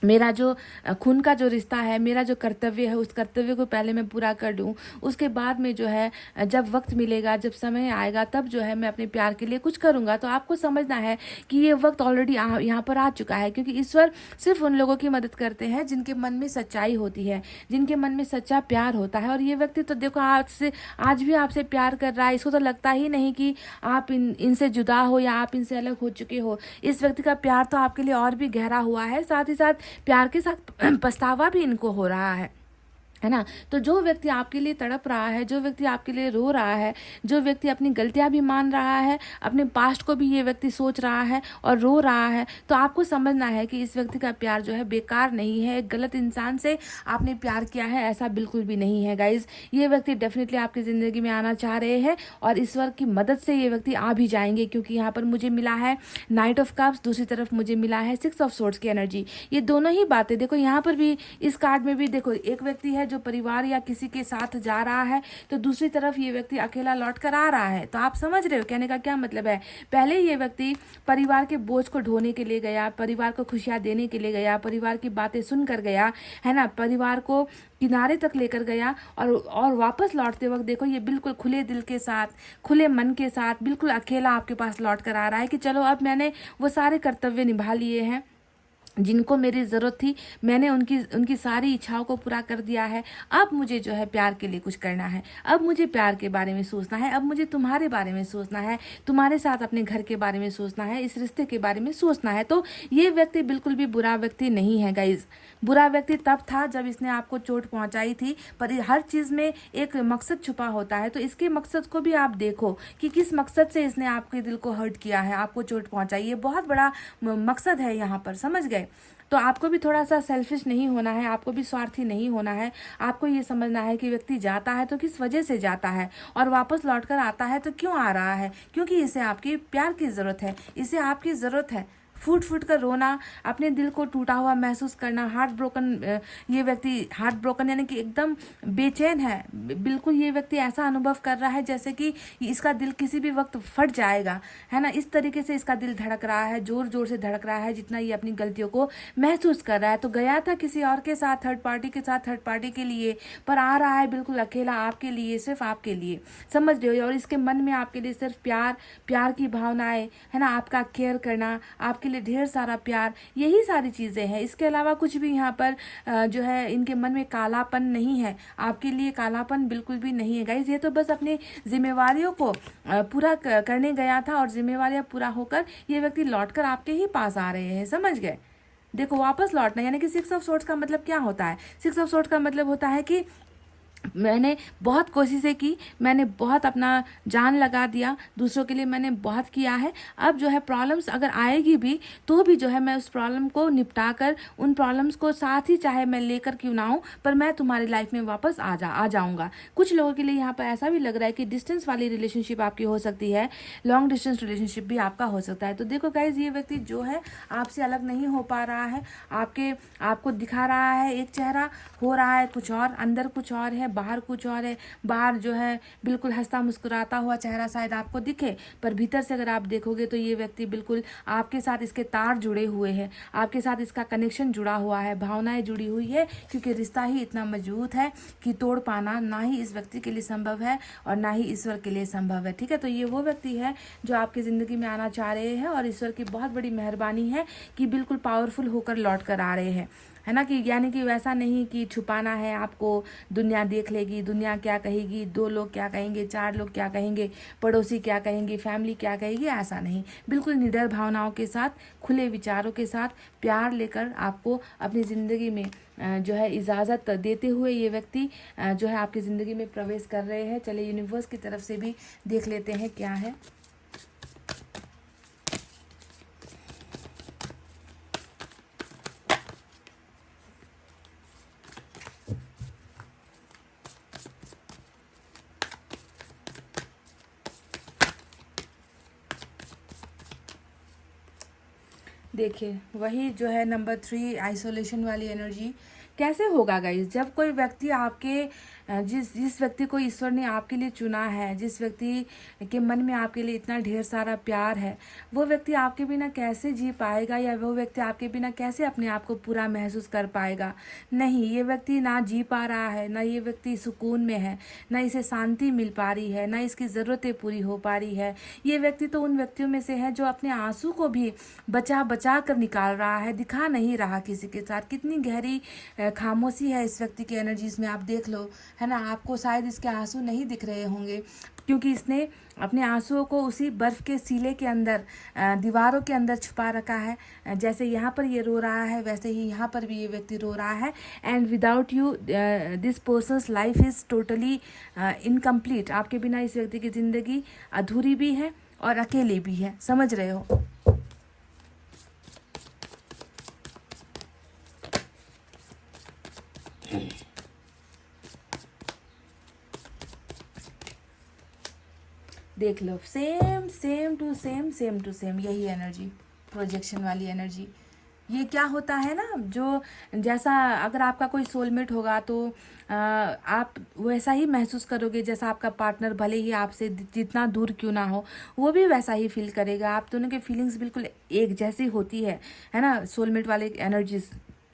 मेरा जो खून का जो रिश्ता है, मेरा जो कर्तव्य है, उस कर्तव्य को पहले मैं पूरा कर लूँ। उसके बाद में जो है जब वक्त मिलेगा, जब समय आएगा, तब जो है मैं अपने प्यार के लिए कुछ करूँगा। तो आपको समझना है कि ये वक्त ऑलरेडी यहाँ पर आ चुका है, क्योंकि ईश्वर सिर्फ उन लोगों की मदद करते हैं जिनके मन में सच्चाई होती है, जिनके मन में सच्चा प्यार होता है। और ये व्यक्ति तो देखो आज भी आपसे प्यार कर रहा है। इसको तो लगता ही नहीं कि आप इनसे जुदा हो या आप इनसे अलग हो चुके हो। इस व्यक्ति का प्यार तो आपके लिए और भी गहरा हुआ है, साथ ही साथ प्यार के साथ पछतावा भी इनको हो रहा है ना। तो जो व्यक्ति आपके लिए तड़प रहा है, जो व्यक्ति आपके लिए रो रहा है, जो व्यक्ति अपनी गलतियां भी मान रहा है, अपने पास्ट को भी ये व्यक्ति सोच रहा है और रो रहा है, तो आपको समझना है कि इस व्यक्ति का प्यार जो है बेकार नहीं है। एक गलत इंसान से आपने प्यार किया है ऐसा बिल्कुल भी नहीं है गाइज। ये व्यक्ति डेफिनेटली आपकी ज़िंदगी में आना चाह रहे हैं और ईश्वर की मदद से ये व्यक्ति आ भी जाएंगे, क्योंकि यहाँ पर मुझे मिला है नाइट ऑफ कप्स, दूसरी तरफ मुझे मिला है 6 ऑफ सोर्ड्स की एनर्जी। ये दोनों ही बातें देखो, यहाँ पर भी इस कार्ड में भी देखो, एक व्यक्ति है जो परिवार या किसी के साथ जा रहा है, तो दूसरी तरफ ये व्यक्ति अकेला लौट कर आ रहा है। तो आप समझ रहे हो कहने का क्या मतलब है। पहले ये व्यक्ति परिवार के बोझ को ढोने के लिए गया, परिवार को खुशियां देने के लिए गया, परिवार की बातें सुनकर गया, है ना, परिवार को किनारे तक लेकर गया और वापस लौटते वक्त देखो ये बिल्कुल खुले दिल के साथ, खुले मन के साथ, बिल्कुल अकेला आपके पास लौट कर आ रहा है कि चलो अब मैंने वो सारे कर्तव्य निभा लिए हैं जिनको मेरी ज़रूरत थी। मैंने उनकी सारी इच्छाओं को पूरा कर दिया है। अब मुझे जो है प्यार के लिए कुछ करना है, अब मुझे प्यार के बारे में सोचना है, अब मुझे तुम्हारे बारे में सोचना है, तुम्हारे साथ अपने घर के बारे में सोचना है, इस रिश्ते के बारे में सोचना है। तो ये व्यक्ति बिल्कुल भी बुरा व्यक्ति नहीं है गाइज। बुरा व्यक्ति तब था जब इसने आपको चोट पहुंचाई थी, पर हर चीज़ में एक मकसद छुपा होता है। तो इसके मकसद को भी आप देखो कि किस मकसद से इसने आपके दिल को हर्ट किया है, आपको चोट पहुंचाई। ये बहुत बड़ा मकसद है यहाँ पर, समझ गए। तो आपको भी थोड़ा सा सेल्फिश नहीं होना है, आपको भी स्वार्थी नहीं होना है। आपको ये समझना है कि व्यक्ति जाता है तो किस वजह से जाता है और वापस लौटकर आता है तो क्यों आ रहा है, क्योंकि इसे आपकी प्यार की ज़रूरत है, इसे आपकी ज़रूरत है। फूट फूट कर रोना, अपने दिल को टूटा हुआ महसूस करना, हार्ट ब्रोकन, ये व्यक्ति हार्ट ब्रोकन यानी कि एकदम बेचैन है। बिल्कुल ये व्यक्ति ऐसा अनुभव कर रहा है जैसे कि इसका दिल किसी भी वक्त फट जाएगा, है ना। इस तरीके से इसका दिल धड़क रहा है, जोर जोर से धड़क रहा है जितना ये अपनी गलतियों को महसूस कर रहा है। तो गया था किसी और के साथ, थर्ड पार्टी के साथ, थर्ड पार्टी के लिए, पर आ रहा है बिल्कुल अकेला आपके लिए, सिर्फ आपके लिए, समझ रहे हो। और इसके मन में आपके लिए सिर्फ प्यार, प्यार की भावनाएं, है ना, आपका केयर करना, आपके लिए ढेर सारा प्यार, यही सारी चीज़ें हैं। इसके अलावा कुछ भी यहाँ पर जो है इनके मन में कालापन नहीं है, आपके लिए कालापन बिल्कुल भी नहीं है गाइज। ये तो बस अपनी जिम्मेवारियों को पूरा करने गया था और जिम्मेवारियां पूरा होकर ये व्यक्ति लौटकर आपके ही पास आ रहे हैं, समझ गए। देखो वापस लौटना यानी कि 6 ऑफ सोर्ड्स का मतलब क्या होता है। 6 ऑफ सोर्ड्स का मतलब होता है कि मैंने बहुत कोशिशें की, मैंने बहुत अपना जान लगा दिया, दूसरों के लिए मैंने बहुत किया है। अब जो है प्रॉब्लम्स अगर आएगी भी तो भी जो है मैं उस प्रॉब्लम को निपटा कर, उन प्रॉब्लम्स को साथ ही चाहे मैं लेकर क्यों ना हूँ, पर मैं तुम्हारी लाइफ में वापस आ जाऊँगा। कुछ लोगों के लिए यहाँ पर ऐसा भी लग रहा है कि डिस्टेंस वाली रिलेशनशिप आपकी हो सकती है, लॉन्ग डिस्टेंस रिलेशनशिप भी आपका हो सकता है। तो देखो गाइज ये व्यक्ति जो है आपसे अलग नहीं हो पा रहा है, आपको दिखा रहा है एक चेहरा, हो रहा है कुछ और, अंदर कुछ और है, बाहर कुछ और है। बाहर जो है बिल्कुल हंसता मुस्कुराता हुआ चेहरा शायद आपको दिखे, पर भीतर से अगर आप देखोगे तो ये व्यक्ति बिल्कुल आपके साथ, इसके तार जुड़े हुए हैं, आपके साथ इसका कनेक्शन जुड़ा हुआ है, भावनाएं जुड़ी हुई है, क्योंकि रिश्ता ही इतना मजबूत है कि तोड़ पाना ना ही इस व्यक्ति के लिए संभव है और ना ही ईश्वर के लिए संभव है। ठीक है, तो ये वो व्यक्ति है जो आपकी ज़िंदगी में आना चाह रहे हैं और ईश्वर की बहुत बड़ी मेहरबानी है कि बिल्कुल पावरफुल होकर लौट कर आ रहे हैं, है ना। कि यानी कि वैसा नहीं कि छुपाना है आपको, दुनिया देख लेगी, दुनिया क्या कहेगी, 2 लोग क्या कहेंगे, 4 लोग क्या कहेंगे, पड़ोसी क्या कहेंगे, फैमिली क्या कहेगी, ऐसा नहीं। बिल्कुल निडर भावनाओं के साथ, खुले विचारों के साथ, प्यार लेकर आपको अपनी ज़िंदगी में जो है इजाज़त देते हुए ये व्यक्ति जो है आपकी ज़िंदगी में प्रवेश कर रहे हैं। चलिए यूनिवर्स की तरफ से भी देख लेते हैं क्या है। देखिए वही जो है नंबर 3 आइसोलेशन वाली एनर्जी। कैसे होगा गाइस, जब कोई व्यक्ति आपके जिस जिस व्यक्ति को ईश्वर ने आपके लिए चुना है, जिस व्यक्ति के मन में आपके लिए इतना ढेर सारा प्यार है, वो व्यक्ति आपके बिना कैसे जी पाएगा, या वो व्यक्ति आपके बिना कैसे अपने आप को पूरा महसूस कर पाएगा। नहीं, ये व्यक्ति ना जी पा रहा है, ना ये व्यक्ति सुकून में है, ना इसे शांति मिल पा रही है, ना इसकी ज़रूरतें पूरी हो पा रही है। ये व्यक्ति तो उन व्यक्तियों में से है जो अपने आंसू को भी बचा बचा कर निकाल रहा है, दिखा नहीं रहा किसी के साथ। कितनी गहरी खामोशी है इस व्यक्ति की एनर्जीज में, आप देख लो, है ना। आपको शायद इसके आंसू नहीं दिख रहे होंगे, क्योंकि इसने अपने आंसुओं को उसी बर्फ़ के सीले के अंदर, दीवारों के अंदर छुपा रखा है। जैसे यहाँ पर ये रो रहा है, वैसे ही यहाँ पर भी ये व्यक्ति रो रहा है। And without you this persons life is totally incomplete. आपके बिना इस व्यक्ति की ज़िंदगी अधूरी भी है और अकेले भी है, समझ रहे हो। देख लो, same same to same, same to same यही एनर्जी, प्रोजेक्शन वाली एनर्जी। ये क्या होता है ना, जो जैसा अगर आपका कोई सोलमेट होगा तो आप वैसा ही महसूस करोगे जैसा आपका पार्टनर, भले ही आपसे जितना दूर क्यों ना हो, वो भी वैसा ही फील करेगा। आप दोनों के फीलिंग्स बिल्कुल एक जैसी होती है ना, सोलमेट वाले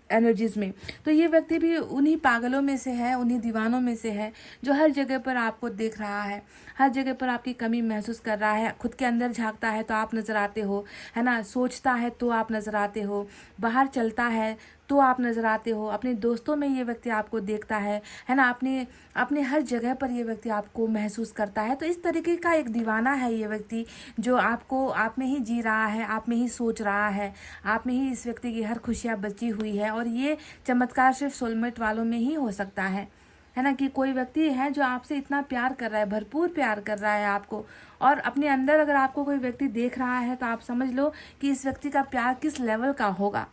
एनर्जीज में। तो ये व्यक्ति भी उन्हीं पागलों में से है, उन्हीं दीवानों में से है, जो हर जगह पर आपको देख रहा है, हर जगह पर आपकी कमी महसूस कर रहा है। खुद के अंदर झांकता है तो आप नज़र आते हो, है ना। सोचता है तो आप नज़र आते हो, बाहर चलता है तो आप नज़र आते हो, अपने दोस्तों में ये व्यक्ति आपको देखता है ना। अपने अपने हर जगह पर ये व्यक्ति आपको महसूस करता है। तो इस तरीके का एक दीवाना है ये व्यक्ति, जो आपको, आप में ही जी रहा है, आप में ही सोच रहा है, आप में ही इस व्यक्ति की हर खुशियाँ बची हुई है। और ये चमत्कार सिर्फ सोलमेट वालों में ही हो सकता है ना, कि कोई व्यक्ति है जो आपसे इतना प्यार कर रहा है, भरपूर प्यार कर रहा है आपको। और अपने अंदर अगर आपको कोई व्यक्ति देख रहा है तो आप समझ लो कि इस व्यक्ति का प्यार किस लेवल का होगा,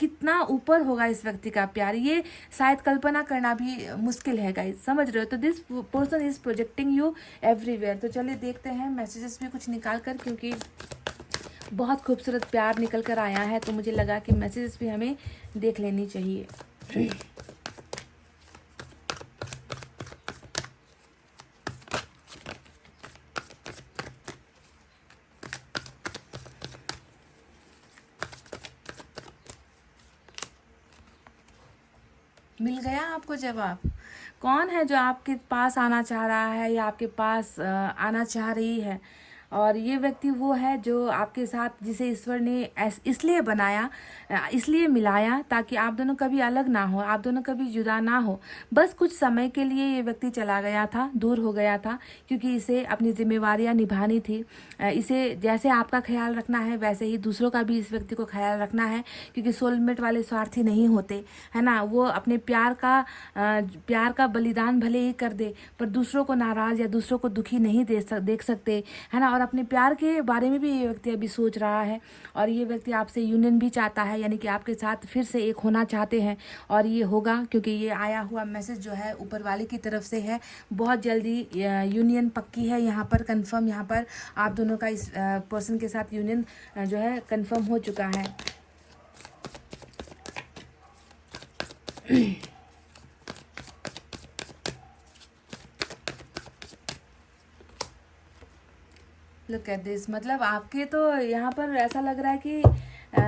कितना ऊपर होगा इस व्यक्ति का प्यार। ये शायद कल्पना करना भी मुश्किल है गाइस, समझ रहे हो। तो this person is projecting you everywhere. तो चलिए देखते हैं मैसेजेस भी कुछ निकाल कर, क्योंकि बहुत खूबसूरत प्यार निकल कर आया है, तो मुझे लगा कि मैसेजेस भी हमें देख लेनी चाहिए। मिल गया आपको जवाब। कौन है जो आपके पास आना चाह रहा है या आपके पास आना चाह रही है? और ये व्यक्ति वो है जो आपके साथ, जिसे ईश्वर ने इसलिए बनाया, इसलिए मिलाया, ताकि आप दोनों कभी अलग ना हो, आप दोनों कभी जुदा ना हो। बस कुछ समय के लिए ये व्यक्ति चला गया था, दूर हो गया था, क्योंकि इसे अपनी जिम्मेवारियां निभानी थी। इसे जैसे आपका ख्याल रखना है, वैसे ही दूसरों का भी इस व्यक्ति को ख्याल रखना है, क्योंकि सोलमेट वाले स्वार्थी नहीं होते, है ना। वो अपने प्यार का बलिदान भले ही कर दे, पर दूसरों को नाराज़ या दूसरों को दुखी नहीं देख सकते, है ना। और अपने प्यार के बारे में भी ये व्यक्ति अभी सोच रहा है, और ये व्यक्ति आपसे यूनियन भी चाहता है, यानी कि आपके साथ फिर से एक होना चाहते हैं। और ये होगा, क्योंकि ये आया हुआ मैसेज जो है ऊपर वाले की तरफ से है। बहुत जल्दी यूनियन पक्की है, यहाँ पर कंफर्म, यहाँ पर आप दोनों का इस पर्सन के साथ यूनियन जो है कंफर्म हो चुका है। लुक एट दिस, मतलब आपके तो यहाँ पर ऐसा लग रहा है कि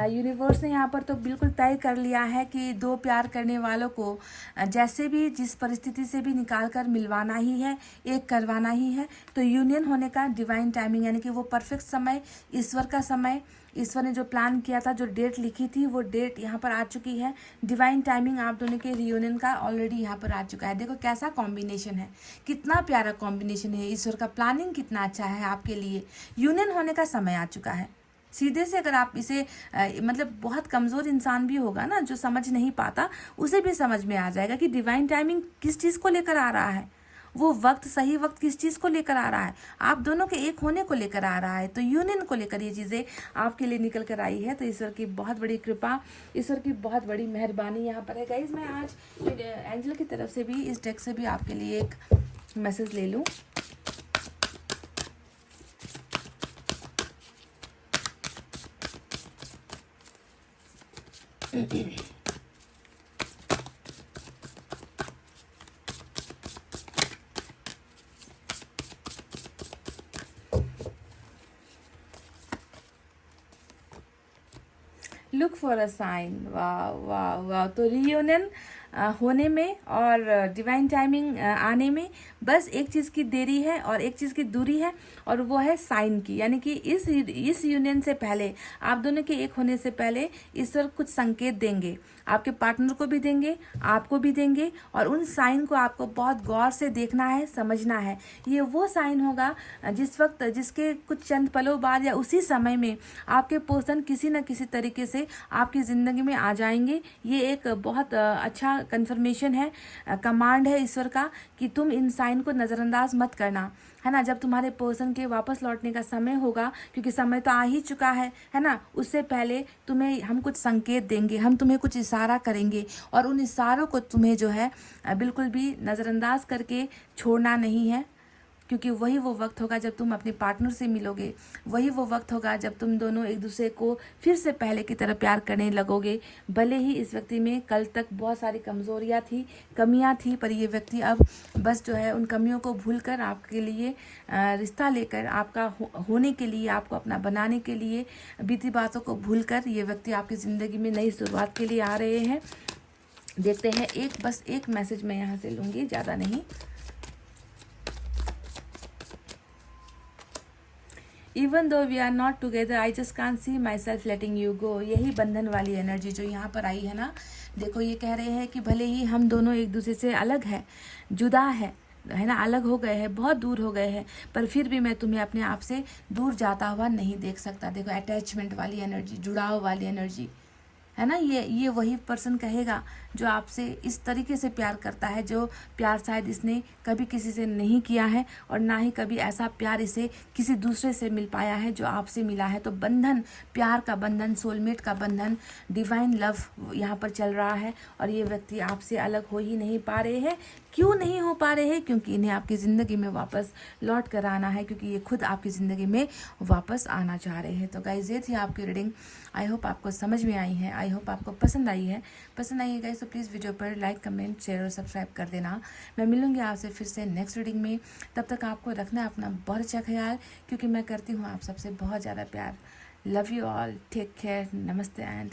यूनिवर्स ने यहाँ पर तो बिल्कुल तय कर लिया है कि दो प्यार करने वालों को जैसे भी, जिस परिस्थिति से भी निकाल कर मिलवाना ही है, एक करवाना ही है। तो यूनियन होने का डिवाइन टाइमिंग, यानी कि वो परफेक्ट समय, ईश्वर का समय, ईश्वर ने जो प्लान किया था, जो डेट लिखी थी, वो डेट यहाँ पर आ चुकी है। डिवाइन टाइमिंग आप दोनों के रियूनियन का ऑलरेडी यहाँ पर आ चुका है। देखो कैसा कॉम्बिनेशन है, कितना प्यारा कॉम्बिनेशन है। ईश्वर का प्लानिंग कितना अच्छा है आपके लिए। यूनियन होने का समय आ चुका है। सीधे से अगर आप इसे मतलब बहुत कमज़ोर इंसान भी होगा ना, जो समझ नहीं पाता, उसे भी समझ में आ जाएगा कि डिवाइन टाइमिंग किस चीज़ को लेकर आ रहा है। वो वक्त, सही वक्त किस चीज़ को लेकर आ रहा है, आप दोनों के एक होने को लेकर आ रहा है। तो यूनियन को लेकर ये चीज़ें आपके लिए निकल कर आई है। तो ईश्वर की बहुत बड़ी कृपा, ईश्वर की बहुत बड़ी मेहरबानी यहाँ पर है गाइज। मैं आज एंजल की तरफ से भी, इस डेक से भी आपके लिए एक मैसेज ले लूँ। Look for a sign. वाह वाह वाह। तो रियूनियन होने में और डिवाइन टाइमिंग आने में बस एक चीज़ की देरी है और एक चीज़ की दूरी है, और वो है साइन की। यानी कि इस यूनियन से पहले, आप दोनों के एक होने से पहले ईश्वर कुछ संकेत देंगे, आपके पार्टनर को भी देंगे, आपको भी देंगे, और उन साइन को आपको बहुत गौर से देखना है, समझना है। ये वो साइन होगा जिस वक्त, जिसके कुछ चंद पलों बाद या उसी समय में आपके पर्सन किसी न किसी तरीके से आपकी ज़िंदगी में आ जाएंगे। ये एक बहुत अच्छा कंफर्मेशन है, कमांड है ईश्वर का कि तुम इन साइन को नज़रअंदाज मत करना, है ना। जब तुम्हारे पर्सन के वापस लौटने का समय होगा, क्योंकि समय तो आ ही चुका है ना, उससे पहले तुम्हें हम कुछ संकेत देंगे, हम तुम्हें कुछ इशारा करेंगे, और उन इशारों को तुम्हें जो है बिल्कुल भी नज़रअंदाज करके छोड़ना नहीं है, क्योंकि वही वो वक्त होगा जब तुम अपने पार्टनर से मिलोगे, वही वो वक्त होगा जब तुम दोनों एक दूसरे को फिर से पहले की तरह प्यार करने लगोगे। भले ही इस व्यक्ति में कल तक बहुत सारी कमज़ोरियाँ थी, कमियां थी, पर ये व्यक्ति अब बस जो है उन कमियों को भूलकर आपके लिए रिश्ता लेकर, आपका होने के लिए, आपको अपना बनाने के लिए, बीती बातों को भूलकर ये व्यक्ति आपकी ज़िंदगी में नई शुरुआत के लिए आ रहे हैं। देखते हैं, बस एक मैसेज मैं यहाँ से लूँगी, ज़्यादा नहीं। Even though we are not together I just can't see myself letting you go. यही बंधन वाली एनर्जी जो यहाँ पर आई है ना। देखो, ये कह रहे हैं कि भले ही हम दोनों एक दूसरे से अलग है, जुदा है ना, अलग हो गए हैं, बहुत दूर हो गए हैं, पर फिर भी मैं तुम्हें अपने आप से दूर जाता हुआ नहीं देख सकता। देखो, अटैचमेंट वाली एनर्जी, जुड़ाव वाली एनर्जी, है ना। ये वही पर्सन कहेगा जो आपसे इस तरीके से प्यार करता है, जो प्यार शायद इसने कभी किसी से नहीं किया है, और ना ही कभी ऐसा प्यार इसे किसी दूसरे से मिल पाया है जो आपसे मिला है। तो बंधन, प्यार का बंधन, सोलमेट का बंधन, डिवाइन लव यहाँ पर चल रहा है, और ये व्यक्ति आपसे अलग हो ही नहीं पा रहे हैं। क्यों नहीं हो पा रहे हैं? क्योंकि इन्हें आपकी ज़िंदगी में वापस लौट कर आना है, क्योंकि ये खुद आपकी ज़िंदगी में वापस आना चाह रहे हैं। तो गाइस, ये थी आपकी रीडिंग। आई होप आपको समझ में आई है, आई होप आपको पसंद आई है। गाइस तो प्लीज़ वीडियो पर लाइक, कमेंट, शेयर और सब्सक्राइब कर देना। मैं मिलूंगी आपसे फिर से नेक्स्ट रीडिंग में। तब तक आपको रखना है अपना बहुत अच्छा ख्याल, क्योंकि मैं करती हूँ आप सबसे बहुत ज़्यादा प्यार। Love you all, take care, नमस्ते एंड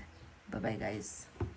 बाय बाय गाइस।